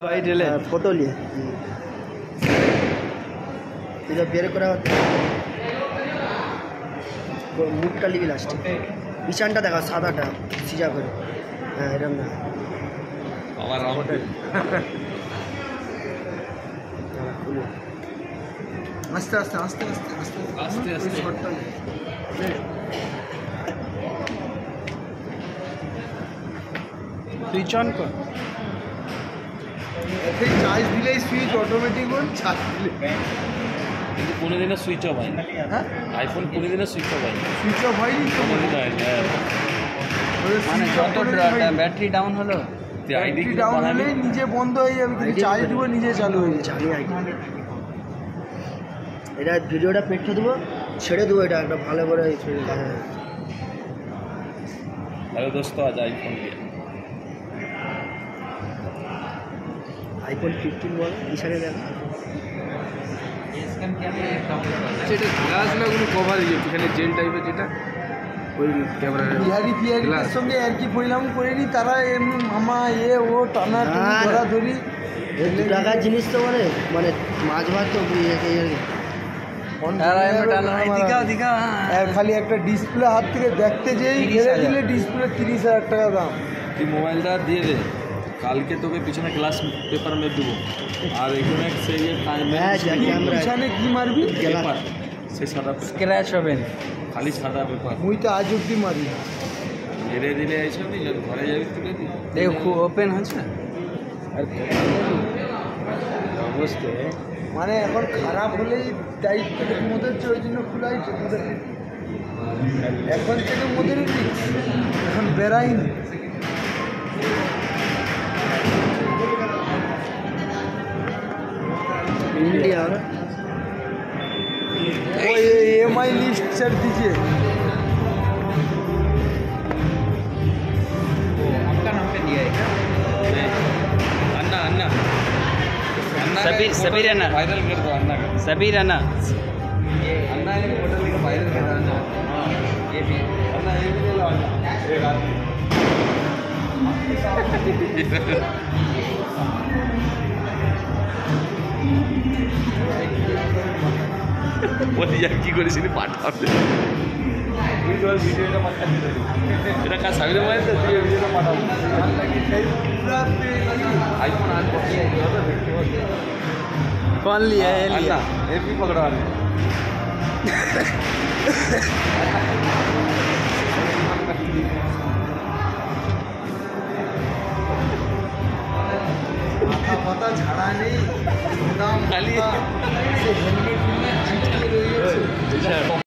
भाई ढेले फोटो लिए এটা বের করা হচ্ছে মুখটা লিখে লাস্টে বিছানটা দেখা সাদাটা সিজা করে হ্যাঁ এরকম না আমার রাউন্ড আস্তে আস্তে আস্তে আস্তে আস্তে আস্তে আস্তে শটটা সুইচ অন কর এই চার্জ দিলে সুইচ অটোমেটিক অন চার্জ দিলে কিন্তু কোনোদিনও সুইচ অফ হয় না হ্যাঁ আইফোন কোনোদিনও সুইচ অফ হয় না সুইচ অফ হয়নি তো কোনোদিনও হয় না মানে যত ব্যাটারি ডাউন হলো আইডি ডাউন হলে নিজে বন্ধ হয়ে যাবে কিন্তু চার্জ দিব নিজে চালু হয়ে যাবে চালু আইডি এটা ভিডিওটা পেটে দেবো ছেড়ে দেবো এটা একটা ভালো করে ছেড়ে দেবো हेलो दोस्तों आज आईफोन लिया আইফোন 15 বল পিছনে দেখা সেটা গ্লাস না কোনো কভার এখানে জেল টাইপের যেটা ওই ক্যামেরা বিহারির সঙ্গে আর কি পরিণাম করেনি তারা এমনি মামা ও টানা ধরি 2 টাকার জিনিস তো মানে মাছ ভাত তো খালি একটা ডিসপ্লে হাত থেকে দেখতে যেই ঘিরে দিলে ডিসপ্লে 30,000 টাকা দাম তুই মোবাইলটা দিয়ে দে কালকে তোকে পিছনে গ্লাস পেপার মেরে দেবো আর এখানে সেই পিছনে কি মারবি পেপার সেই সাদা স্ক্র্যাচ হবে খালি সাদা পেপার মুই তো আজ অব্দি মারি মেরে দিলে এইসব যখন ঘরে যাবি তুলে দিই দেখো খুব ওপেন হচ্ছে আর অবস্থা মানে এখন খারাপ হলেই দায়িত্ব মোদের ওই জন্য খোলা হয়েছে মোদের এখন থেকে মোদের এখন বেড়াইনি इंडिया EMI लिस्ट सर दीजिए आपका नाम पे दिया है क्या अन्ना अन्ना सबीर अन्ना वायरल कर दो अन्ना का सबीर अन्ना अन्ना ये होटल का वायरल कर दो अन्ना ये भी अन्ना ये भी ले लो अन्ना एक आदमी বলি আর কি করেছিলি পাঠাবে ভিডিওটা পাঠাবি এটা কাজ সাবিরে মায়ের তো তুই ভিডিওটা পাঠাবো आईफोन आज कॉपी है कौन लिया है लिया ये भी पकड़ा है पता झाड़ा नहीं खाली हेलमेट